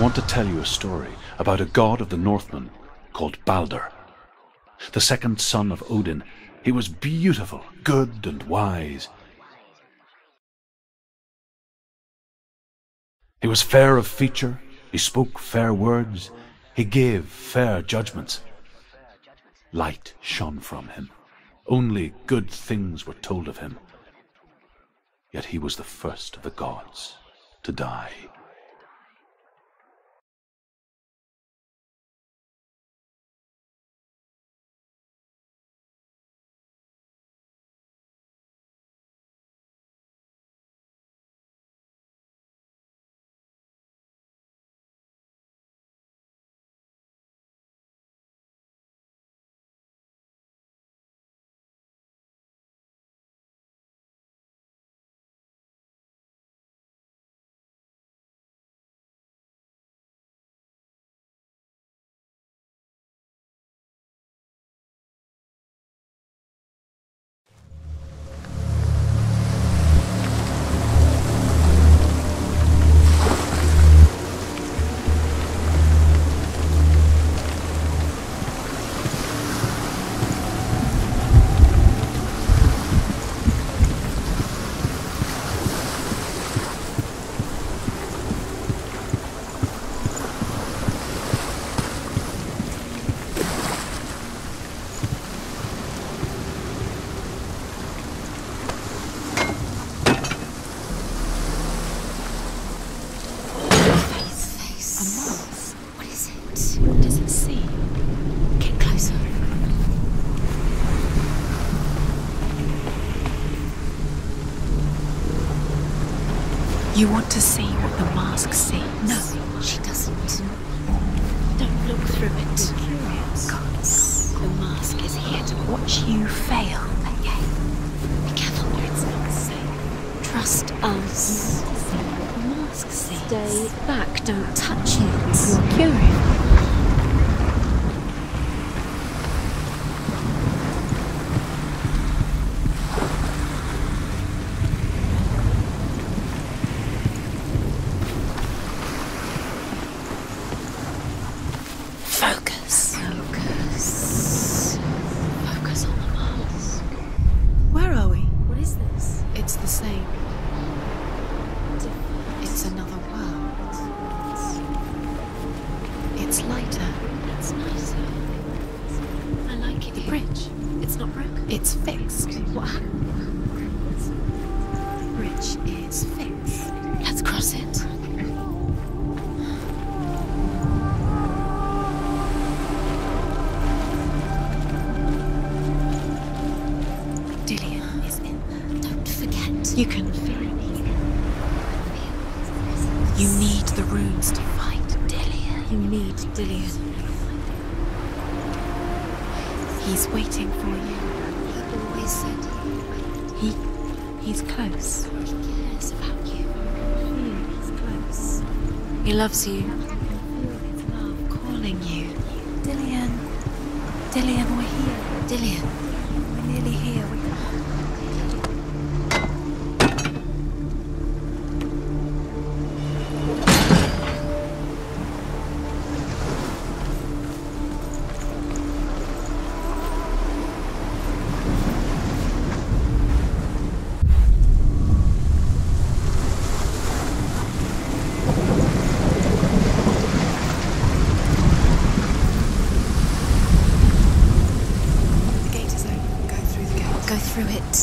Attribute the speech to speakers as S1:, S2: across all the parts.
S1: want to tell you a story about a god of the Northmen called Balder. The second son of Odin, he was beautiful, good, and wise. He was fair of feature, he spoke fair words, he gave fair judgments. Light shone from him. Only good things were told of him. Yet he was the first of the gods to die.
S2: You want to see what the mask sees?
S3: No, she doesn't. Don't look through it.
S2: Be curious.
S3: God, the mask is here to
S2: Watch you fail.
S3: Okay. Be careful, it's not safe. Trust us.
S2: You want to see what the mask sees?
S3: Stay back, don't touch it.
S2: You're curious.
S3: Focus. Focus on the mask.
S2: Where are we?
S3: What is this?
S2: It's the same. It's another world. It's lighter.
S3: It's nicer. I like it.
S2: The bridge.
S3: It's not broken.
S2: It's fixed.
S3: What happened?
S2: The bridge is fixed.
S3: Let's cross it.
S2: Dillian is in there.
S3: Don't forget.
S2: You can feel it. You need the runes to fight Dillian.
S3: You need Dillian.
S2: He's waiting for you.
S3: He always said
S2: He's close.
S3: he cares about you.
S2: He's close.
S3: He loves you.
S2: Feel his love calling you. Dillian. Dillian, we're here.
S3: Dillian.
S2: We're nearly here.
S3: Go through it.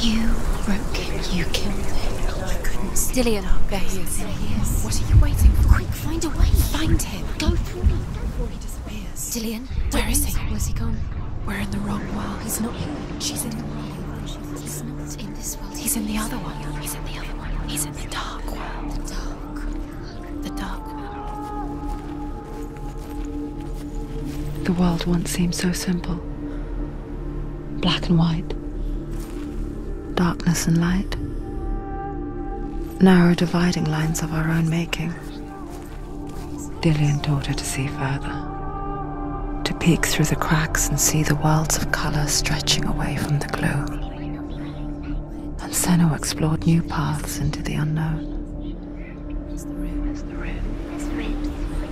S3: You broke him. You killed him. I couldn't. Dillian,
S2: There he is.
S3: There he is.
S2: What are you waiting for?
S3: Quick, find a way.
S2: Find him.
S3: Go through.
S2: Before he disappears.
S3: Dillian,
S2: Where is he?
S3: Where's he gone?
S2: We're in the wrong world.
S3: He's not here.
S2: She's in the wrong world.
S3: He's not in this world.
S2: He's in the other one. He's in the other one. He's in the dark world.
S3: The dark.
S2: The dark world.
S4: The world once seemed so simple. Black and white. Darkness and light. Narrow dividing lines of our own making. Dillian taught her to see further. To peek through the cracks and see the worlds of colour stretching away from the gloom. And Senna explored new paths into the unknown.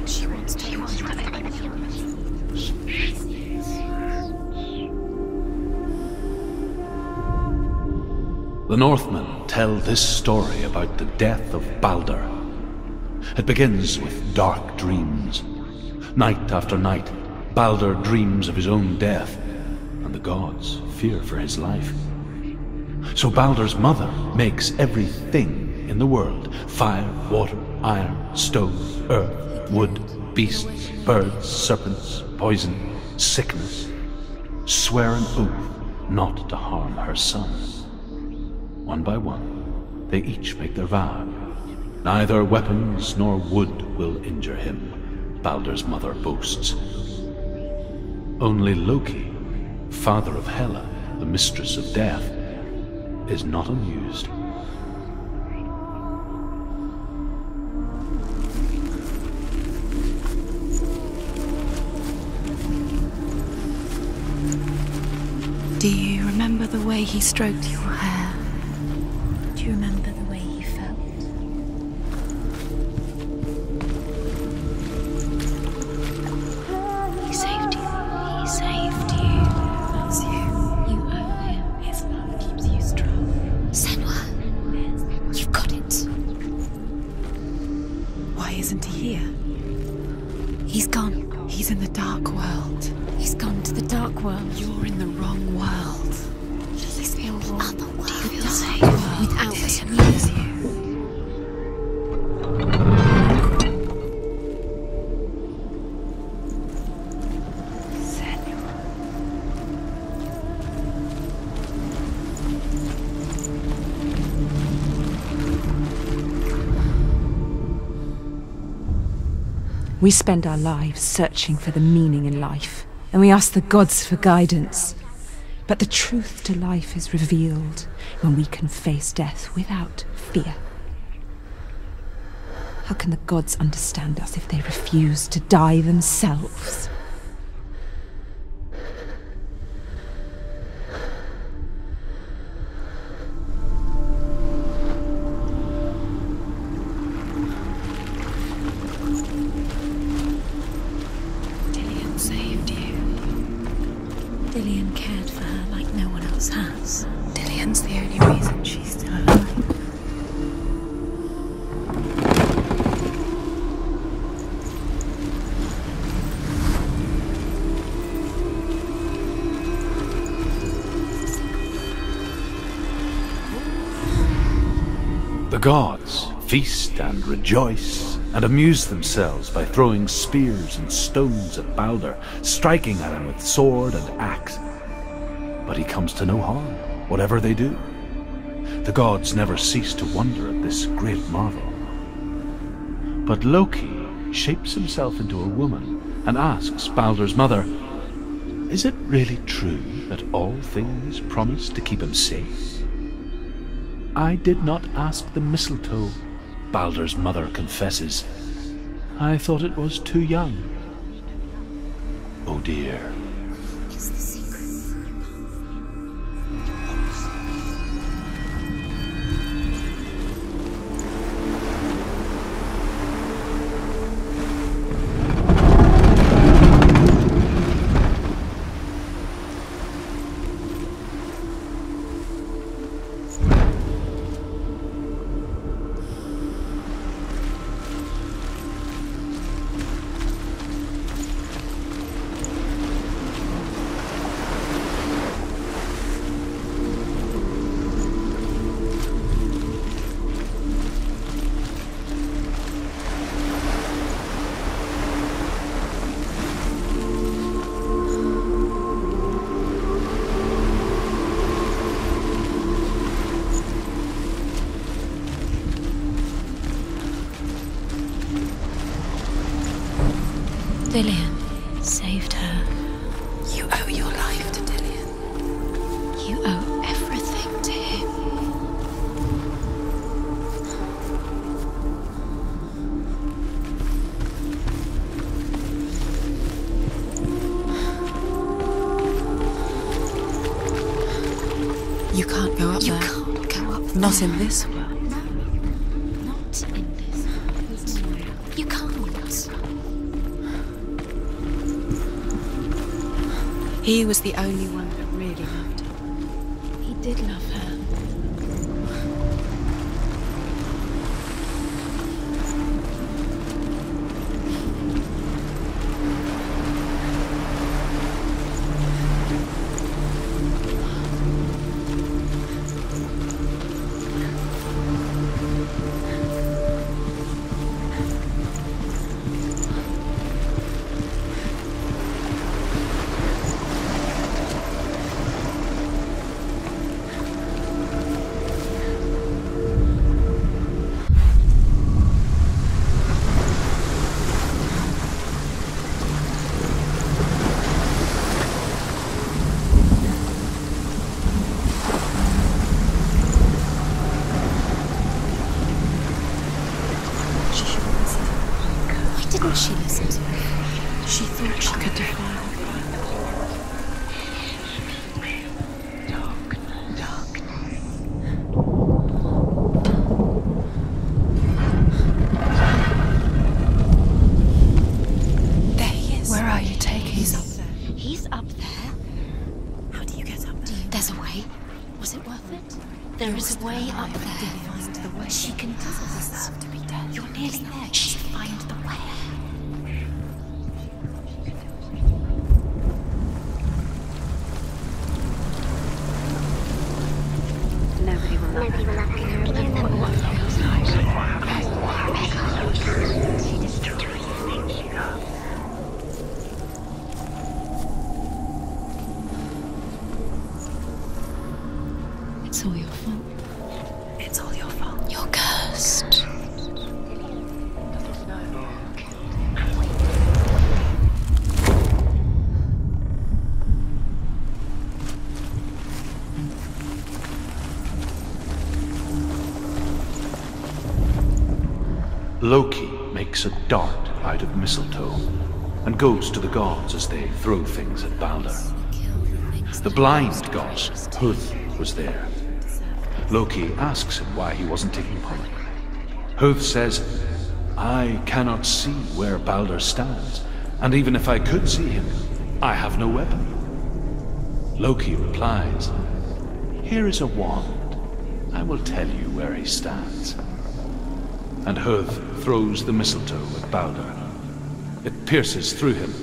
S3: She wants to go.
S1: The Northmen tell this story about the death of Baldur. It begins with dark dreams. Night after night, Baldur dreams of his own death, and the gods fear for his life. So Baldur's mother makes everything in the world: fire, water, iron, stone, earth, wood, beasts, birds, serpents, poison, sickness, swear an oath not to harm her son. One by one, they each make their vow. Neither weapons nor wood will injure him, Baldur's mother boasts. Only Loki, father of Hela, the mistress of death, is not amused.
S2: Do you remember the way he stroked your hair? Do you remember the way he felt?
S3: He saved you. He saved you.
S2: That's you.
S3: You owe him.
S2: His love keeps you strong.
S3: Senwa, you've got it.
S2: Why isn't he here?
S3: He's gone.
S2: He's in the dark world.
S3: He's gone to the dark world.
S2: You're in the wrong world.
S3: He's in the other world.
S2: Do you feel safe?
S3: Without
S2: Dillian
S3: him.
S2: loves you.
S4: We spend our lives searching for the meaning in life, and we ask the gods for guidance. But the truth to life is revealed when we can face death without fear. How can the gods understand us if they refuse to die themselves?
S2: Dillian saved you.
S3: Dillian cared for her like no one else has.
S2: Dillian's the only reason she's still alive.
S1: The gods feast and rejoice and amuse themselves by throwing spears and stones at Baldur, striking at him with sword and axe. But he comes to no harm, whatever they do. The gods never cease to wonder at this great marvel. But Loki shapes himself into a woman and asks Baldur's mother, "Is it really true that all things promise to keep him safe?" "I did not ask the mistletoe," Baldur's mother confesses. "I thought it was too young." Oh dear.
S3: It's the secret. Dillion saved her.
S2: You owe your life to Dillion.
S3: You owe everything to him.
S2: You can't go up there.
S3: You can't go up there.
S2: Not in this world.
S3: No, not in this world. You can't.
S2: He was the only one that really loved her.
S3: He did love her. Didn't she listen to her? She thought she could defy her.
S2: There he is.
S3: Where are you taking him?
S2: He's up there.
S3: He's up there.
S2: How do you get up there?
S3: There's a way. Was it worth it? There is a way up there.
S2: Find the way.
S3: She can do this.
S2: Deserve to be dead.
S3: You're nearly there. She'll find the way.
S2: Nobody will love her.
S3: It's all your fault.
S2: It's all your fault.
S3: You're cursed.
S1: Loki makes a dart out of mistletoe and goes to the gods as they throw things at Balder. The blind god, Huth, was there. Loki asks him why he wasn't taking part. Huth says, "I cannot see where Balder stands, and even if I could see him, I have no weapon." Loki replies, "Here is a wand. I will tell you where he stands." And Huth throws the mistletoe at Balder. It pierces through him,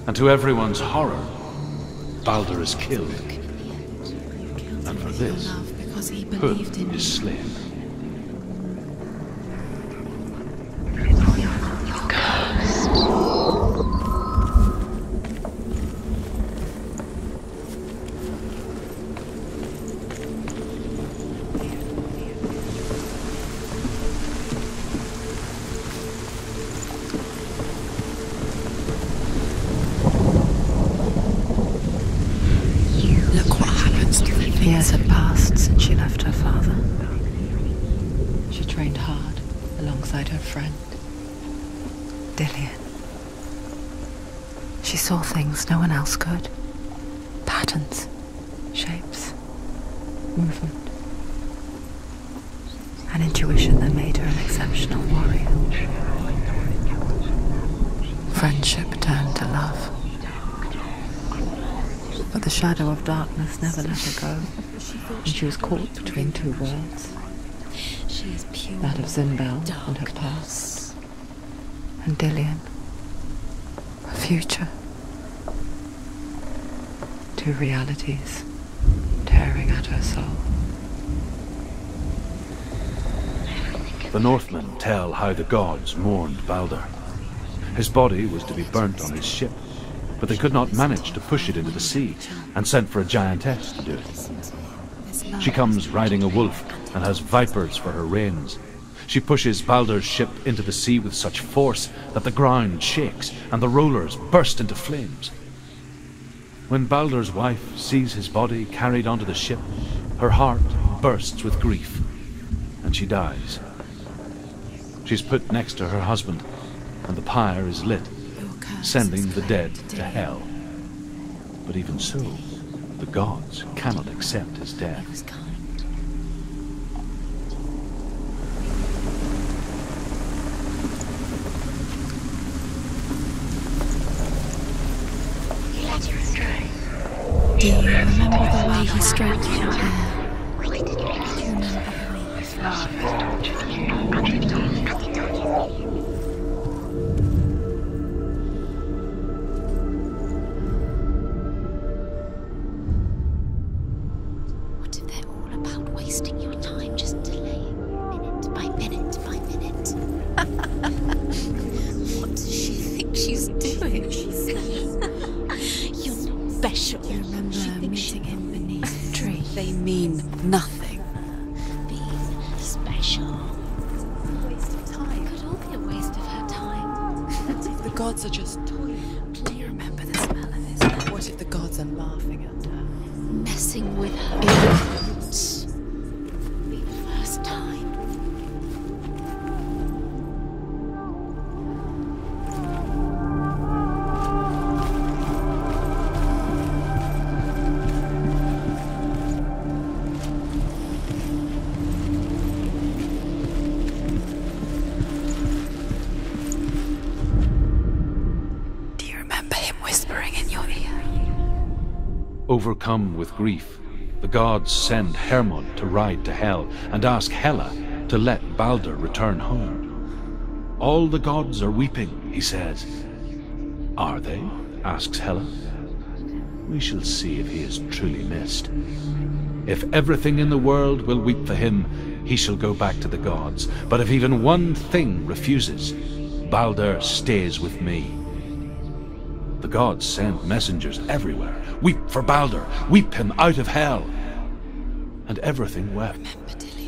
S1: and to everyone's horror, Balder is killed. And for this,
S2: Because he believed in
S1: Huth is slain.
S2: Look what happens to the years had passed since she left her father. She trained hard alongside her friend, Dillion. She saw things no one else could. Patterns, shapes, movement. An intuition that made her an exceptional warrior. Friendship turned to love. But the shadow of darkness never let her go, and she was caught between two worlds.
S3: She is pure.
S2: That of Zinbel and her past, and Dillion, her future. Two realities tearing at her soul.
S1: The Northmen tell how the gods mourned Balder. His body was to be burnt on his ship, but they could not manage to push it into the sea, and sent for a giantess to do it. She comes riding a wolf and has vipers for her reins. She pushes Baldur's ship into the sea with such force that the ground shakes and the rollers burst into flames. When Baldur's wife sees his body carried onto the ship, her heart bursts with grief, and she dies. She's put next to her husband, and the pyre is lit, sending the dead to hell. But even so, the gods cannot accept his death.
S3: He was kind. He let you astray. Do you remember the way he stroked your hair? Do you remember the way his love tortured you? What if they're all about wasting your time, just delaying minute by minute by minute? What does she think she's doing? You're not special.
S2: You remember meeting him beneath the tree? They mean nothing.
S3: Being special. Waste of time. Could all be a waste of her time.
S2: The gods are just toying. Do you remember the smell of this? What if the gods are laughing at her?
S3: Messing with her ignorance. Be the first time.
S2: Do you remember him whispering in your ear?
S1: Overcome with grief, the gods send Hermod to ride to Hell and ask Hela to let Baldur return home. All the gods are weeping, he says. Are they? Asks Hela. We shall see if he is truly missed. If everything in the world will weep for him, he shall go back to the gods. But if even one thing refuses, Baldur stays with me. The gods send messengers everywhere. Weep for Baldur, weep him out of hell. And everything wept.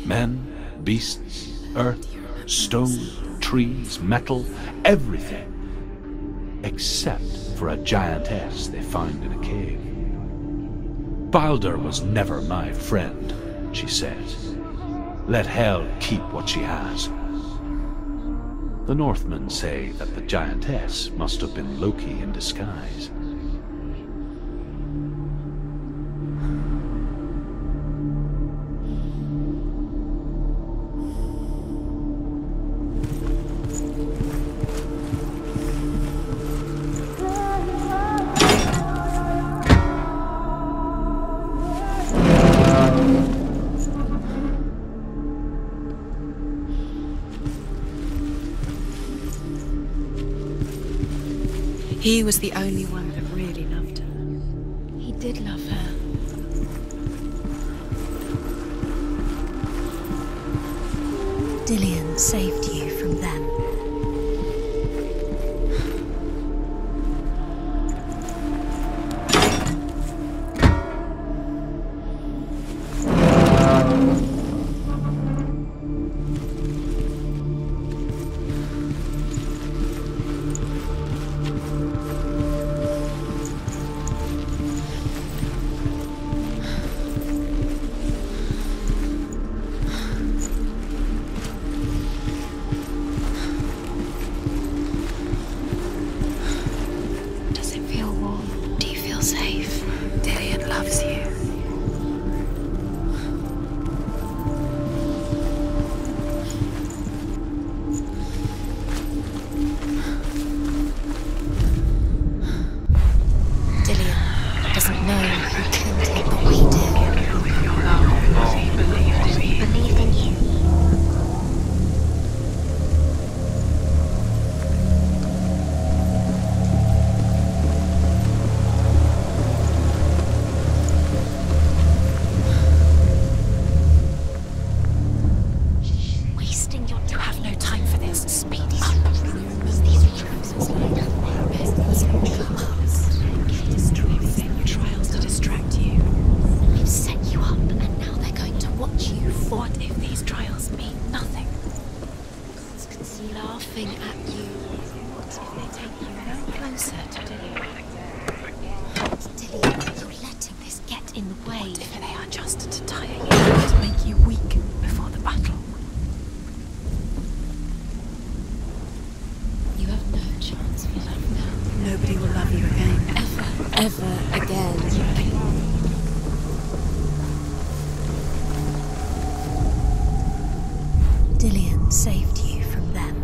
S1: Men, beasts, earth, stone, trees, metal, everything. Except for a giantess they found in a cave. Baldur was never my friend, she says. Let hell keep what she has. The Northmen say that the giantess must have been Loki in disguise.
S2: He was the only one that really loved her.
S3: He did love her. Dillion saved you from them. Does it feel warm? Do you feel safe?
S2: Dillion loves you.
S3: Dillion doesn't know who killed him, but we do. He believed in you. Wasting your time.
S2: You have no time for this. Speed up. Trials to distract you.
S3: We've set you up, and now they're going to watch you fall.
S2: What if these trials mean nothing?
S3: He's laughing at you. What if they take you no closer to Dillion? Dillion, you're letting this get in the way. What if they are just to tire you, to make you weak before the battle? You have no chance for love now.
S2: Nobody will love you again.
S3: Ever again. Dillion saved you from them.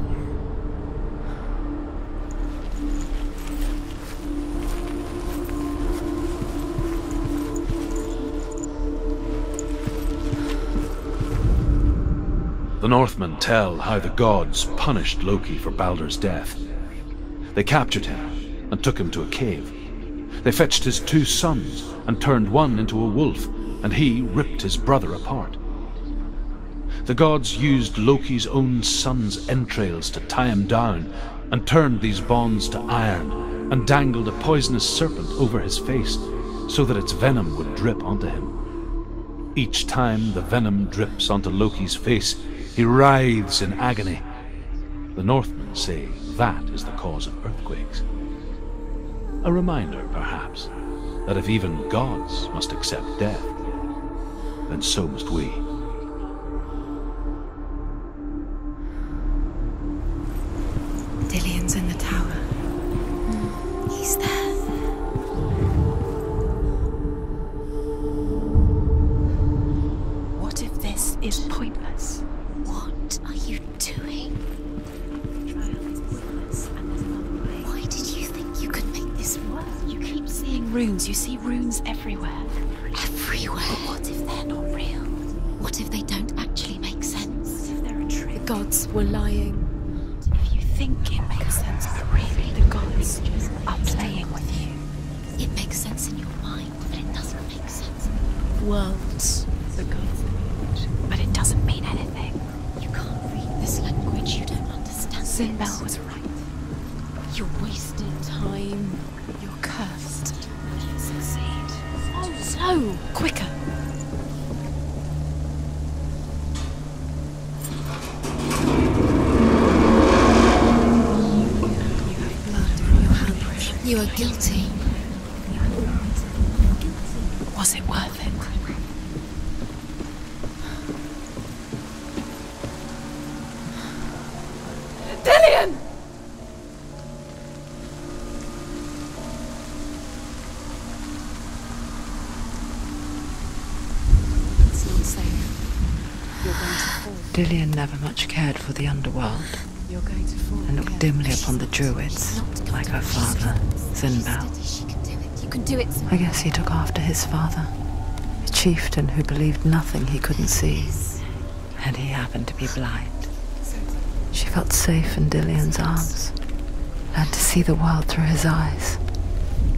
S1: The Northmen tell how the gods punished Loki for Baldur's death. They captured him and took him to a cave. They fetched his 2 sons and turned one into a wolf, and he ripped his brother apart. The gods used Loki's own son's entrails to tie him down, and turned these bonds to iron, and dangled a poisonous serpent over his face, so that its venom would drip onto him. Each time the venom drips onto Loki's face, he writhes in agony. The Northmen say that is the cause of earthquakes. A reminder, perhaps, that if even gods must accept death, then so must we.
S2: Dillion's in the tower.
S3: He's there.
S2: What if this is pointless?
S3: What are you doing? Why did you think you could make this work?
S2: You keep seeing runes. You see runes everywhere.
S3: Everywhere. But what if they're not real? What if they don't actually make sense?
S2: What if they're a trick?
S3: The gods were lying.
S2: If you think it makes sense, but really the gods are playing with you.
S3: It makes sense in your mind, but it doesn't make sense in the worlds.
S2: The gods, but it doesn't mean anything.
S3: You can't read this language, you don't understand
S2: Sinbel
S3: it.
S2: was right.
S3: You're wasting time.
S2: You're cursed. You succeed. Oh, slow! Quicker!
S3: You are guilty.
S2: Was it worth it? Dillion!
S3: It's not safe. You're going to fall.
S2: Dillion never much cared for the underworld,
S3: You're going to fall.
S2: and looked dimly upon the druids, like her father, Sinbel.
S3: She can do it. You can do it.
S2: I guess he took after his father, a chieftain who believed nothing he couldn't see, and he happened to be blind. She felt safe in Dillion's arms, learned to see the world through his eyes.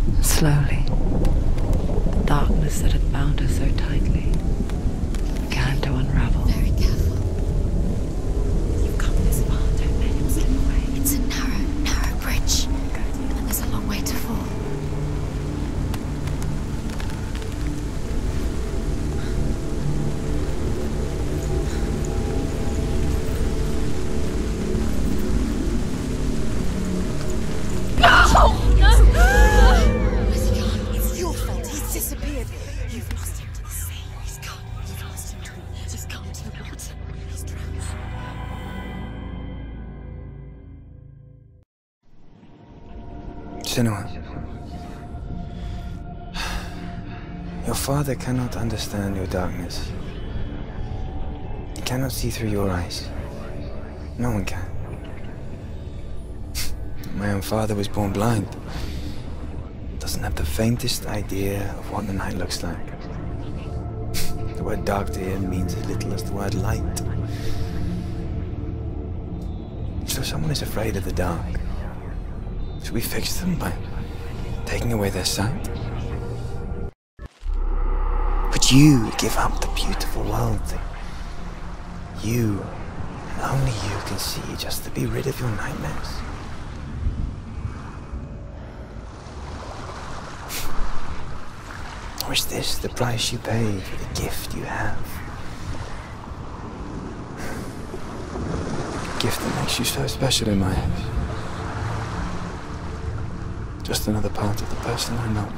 S2: And slowly, the darkness that had bound her so tightly began to unravel.
S3: Very careful. You've come this far. Don't let him slip away. It's a narrow bridge, and there's a long way to fall. Where's he gone? It's your fault. He's disappeared. You've lost him to the sea. He's gone. You've lost him to the He's gone to the water. He's drowned.
S5: Senua, your father cannot understand your darkness. He cannot see through your eyes. No one can. My own father was born blind. Doesn't have the faintest idea of what the night looks like. The word dark to him means as little as the word light. So if someone is afraid of the dark, should we fix them by taking away their sight? Would you give up the beautiful world that you, and only you, can see just to be rid of your nightmares? Or is this the price you pay for the gift you have? gift that makes you so special in my eyes. Just another part of the person I know.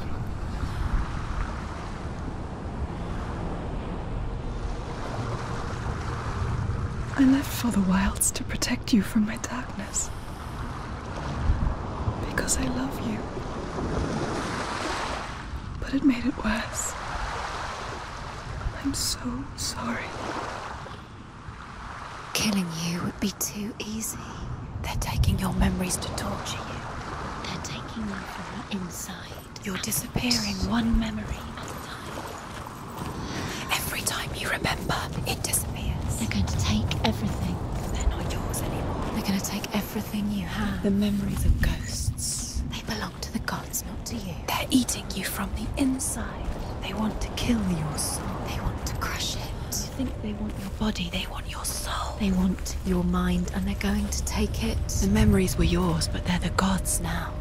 S3: I left for the wilds to protect you from my darkness. Because I love you. But it made it worse. I'm so sorry.
S6: Killing you would be too easy. They're taking your memories to torture you. They're taking you from the inside. You're disappearing one memory at a time. Every time you remember, it disappears. They're going to take everything. They're not yours anymore. They're going to take everything you have. The memories of ghosts. They belong to the gods, not to you. They're eating you from the inside. They want to kill your soul. They want to crush it. You think they want your body, they want your soul. They want your mind, and they're going to take it. The memories were yours, but they're the gods now.